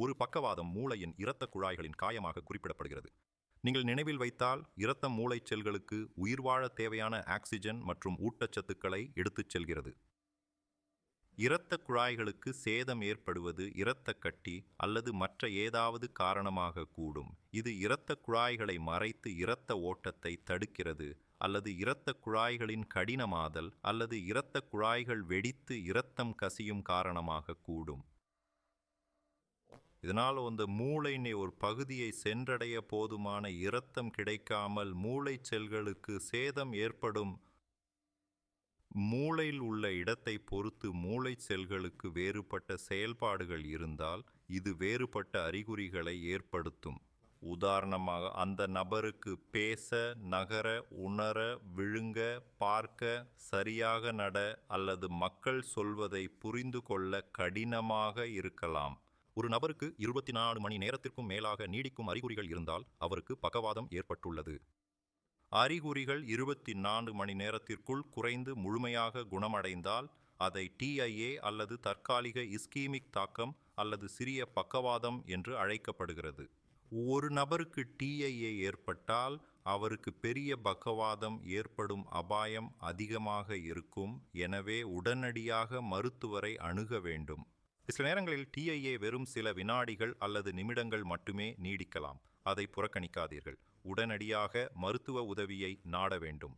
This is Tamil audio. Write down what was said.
ஒரு பக்கவாதம் மூளையின் இரத்த குழாய்களின் காயமாக குறிப்பிடப்படுகிறது. நீங்கள் நினைவில் வைத்தால், இரத்தம் மூளைச் செல்களுக்கு உயிர்வாழ தேவையான ஆக்சிஜன் மற்றும் ஊட்டச்சத்துக்களை எடுத்துச் செல்கிறது. இரத்தக் குழாய்களுக்கு சேதம் ஏற்படுவது இரத்தக் கட்டி அல்லது மற்ற ஏதாவது காரணமாக கூடும். இது இரத்தக் குழாய்களை மறைத்து இரத்த ஓட்டத்தை தடுக்கிறது, அல்லது இரத்தக் குழாய்களின் கடினமாதல் அல்லது இரத்தக் குழாய்கள் வெடித்து இரத்தம் கசியும் காரணமாக கூடும். இதனால் அந்த மூளையின் ஒரு பகுதியை சென்றடைய போதுமான இரத்தம் கிடைக்காமல் மூளைச் செல்களுக்கு சேதம் ஏற்படும். மூளையில் உள்ள இடத்தை பொறுத்து மூளைச் செல்களுக்கு வேறுபட்ட செயல்பாடுகள் இருந்தால் இது வேறுபட்ட அறிகுறிகளை ஏற்படுத்தும். உதாரணமாக, அந்த நபருக்கு பேச, நகர, உணர, விழுங்க, பார்க்க, சரியாக நட அல்லது மக்கள் சொல்வதை புரிந்து கொள்ள கடினமாக இருக்கலாம். ஒரு நபருக்கு 24 மணி நேரத்திற்கும் மேலாக நீடிக்கும் அறிகுறிகள் இருந்தால் அவருக்கு பக்கவாதம் ஏற்பட்டுள்ளது. அறிகுறிகள் 24 மணி நேரத்திற்குள் குறைந்து முழுமையாக குணமடைந்தால் அதை TIA அல்லது தற்காலிக இஸ்கீமிக் தாக்கம் அல்லது சிறிய பக்கவாதம் என்று அழைக்கப்படுகிறது. ஒரு நபருக்கு TIA ஏற்பட்டால் அவருக்கு பெரிய பக்கவாதம் ஏற்படும் அபாயம் அதிகமாக இருக்கும். எனவே உடனடியாக மருத்துவரை அணுக வேண்டும். சில நேரங்களில் TIA வெறும் சில வினாடிகள் அல்லது நிமிடங்கள் மட்டுமே நீடிக்கலாம். அதை புறக்கணிக்காதீர்கள். உடனடியாக மருத்துவ உதவியை நாட வேண்டும்.